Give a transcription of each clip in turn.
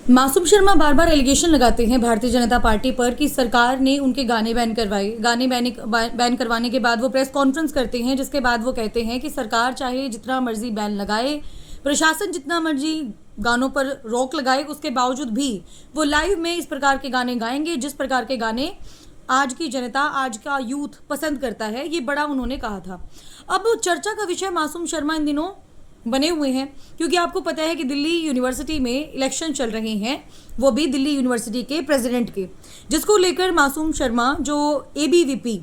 मासूम शर्मा बार बार allegation लगाते हैं Bharatiya Janata party पर कि सरकार ने उनके गाने बैन करवाए। गाने बैन करवाने के बाद वो प्रेस कॉन्फ्रेंस करते हैं, जिसके बाद वो कहते हैं कि सरकार चाहे जितना मर्जी बैन लगाए, प्रशासन जितना मर्जी गानों पर रोक लगाए, उसके बावजूद भी वो लाइव में इस प्रकार के गाने गाएंगे जिस प्रकार के गाने आज की जनता, आज का यूथ पसंद करता है। ये बड़ा उन्होंने कहा था। अब चर्चा का विषय मासूम शर्मा इन दिनों बने हुए हैं, क्योंकि आपको पता है कि दिल्ली यूनिवर्सिटी में इलेक्शन चल रहे हैं, वो भी दिल्ली यूनिवर्सिटी के प्रेसिडेंट के, जिसको लेकर मासूम शर्मा जो एबीवीपी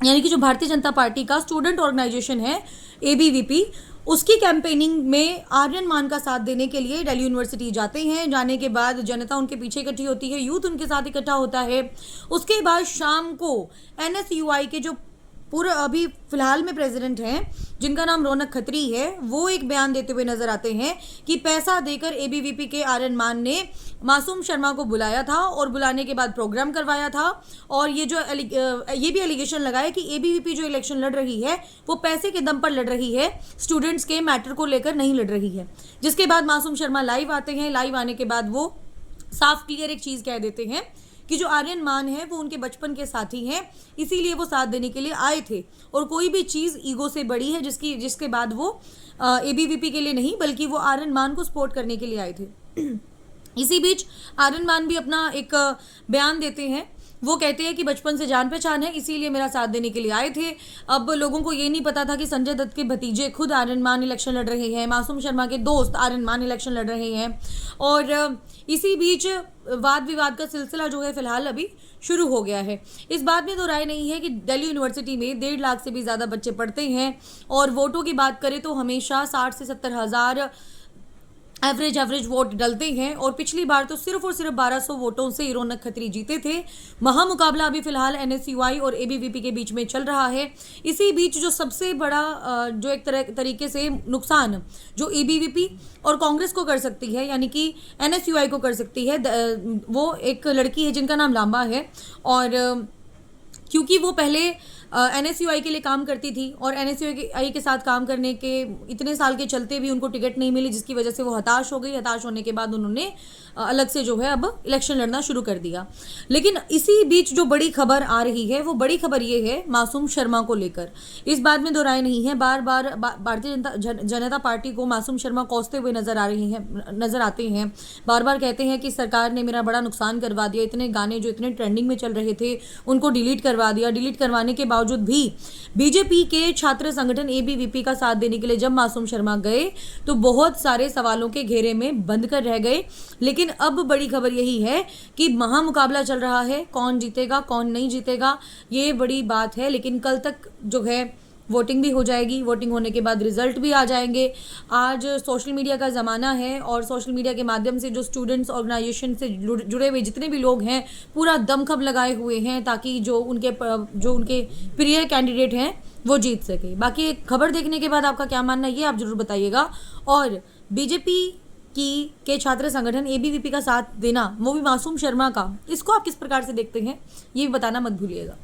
यानी कि जो भारतीय जनता पार्टी का स्टूडेंट ऑर्गेनाइजेशन है एबीवीपी, उसकी कैंपेनिंग में आर्यन मान का साथ देने के लिए दिल्ली यूनिवर्सिटी जाते हैं। जाने के बाद जनता उनके पीछे इकट्ठी होती है, यूथ उनके साथ इकट्ठा होता है। उसके बाद शाम को एनएसयूआई के जो पूरा अभी फिलहाल में प्रेसिडेंट हैं, जिनका नाम रौनक खत्री है, वो एक बयान देते हुए नजर आते हैं कि पैसा देकर एबीवीपी के आर्यन मान ने मासूम शर्मा को बुलाया था और बुलाने के बाद प्रोग्राम करवाया था। और ये भी एलिगेशन लगाया कि एबीवीपी जो इलेक्शन लड़ रही है वो पैसे के दम पर लड़ रही है, स्टूडेंट्स के मैटर को लेकर नहीं लड़ रही है। जिसके बाद मासूम शर्मा लाइव आते हैं। लाइव आने के बाद वो साफ क्लियर एक चीज़ कह देते हैं कि जो आर्यन मान है वो उनके बचपन के साथी हैं, इसीलिए वो साथ देने के लिए आए थे, और कोई भी चीज़ ईगो से बड़ी है जिसके बाद वो एबीवीपी के लिए नहीं बल्कि वो आर्यन मान को सपोर्ट करने के लिए आए थे। इसी बीच आर्यन मान भी अपना एक बयान देते हैं। वो कहते हैं कि बचपन से जान पहचान है, इसीलिए मेरा साथ देने के लिए आए थे। अब लोगों को ये नहीं पता था कि संजय दत्त के भतीजे खुद आर्यन मान इलेक्शन लड़ रहे हैं, मासूम शर्मा के दोस्त आर्यन मान इलेक्शन लड़ रहे हैं। और इसी बीच वाद विवाद का सिलसिला जो है फिलहाल अभी शुरू हो गया है। इस बात में तो राय नहीं है कि दिल्ली यूनिवर्सिटी में 1.5 लाख से भी ज़्यादा बच्चे पढ़ते हैं, और वोटों की बात करें तो हमेशा 60 से 70 हज़ार एवरेज वोट डलते हैं, और पिछली बार तो सिर्फ और सिर्फ 1200 वोटों से रौनक खत्री जीते थे। महामुकाबला अभी फिलहाल एनएसयूआई और एबीवीपी के बीच में चल रहा है। इसी बीच जो सबसे बड़ा जो एक तरीके से नुकसान जो एबीवीपी और कांग्रेस को कर सकती है, यानी कि एनएसयूआई को कर सकती है, वो एक लड़की है जिनका नाम लांबा है। और क्योंकि वो पहले एनएसयूआई के लिए काम करती थी और एनएसयूआई के साथ काम करने के इतने साल के चलते भी उनको टिकट नहीं मिली, जिसकी वजह से वो हताश हो गई। हताश होने के बाद उन्होंने अलग से जो है अब इलेक्शन लड़ना शुरू कर दिया। लेकिन इसी बीच जो बड़ी खबर आ रही है वो बड़ी खबर ये है मासूम शर्मा को लेकर। इस बात में दो राय नहीं है। बार बार भारतीय जनता पार्टी को मासूम शर्मा कोसते हुए नजर आते हैं। बार बार कहते हैं कि सरकार ने मेरा बड़ा नुकसान करवा दिया, इतने गाने जो इतने ट्रेंडिंग में चल रहे थे उनको डिलीट करवा दिया। डिलीट करवाने के बावजूद भी बीजेपी के छात्र संगठन एबीवीपी का साथ देने के लिए जब मासूम शर्मा गए तो बहुत सारे सवालों के घेरे में बंद कर रह गए। लेकिन अब बड़ी खबर यही है कि महामुकाबला चल रहा है, कौन जीतेगा कौन नहीं जीतेगा ये बड़ी बात है। लेकिन कल तक जो है वोटिंग भी हो जाएगी, वोटिंग होने के बाद रिजल्ट भी आ जाएंगे। आज सोशल मीडिया का ज़माना है और सोशल मीडिया के माध्यम से जो स्टूडेंट्स ऑर्गेनाइजेशन से जुड़े हुए जितने भी लोग हैं पूरा दमखम लगाए हुए हैं ताकि जो उनके प्रिय कैंडिडेट हैं वो जीत सके। बाकी एक खबर देखने के बाद आपका क्या मानना है ये आप जरूर बताइएगा। और बीजेपी के छात्र संगठन एबीवीपी का साथ देना, वो भी मासूम शर्मा का, इसको आप किस प्रकार से देखते हैं ये भी बताना मत भूलिएगा।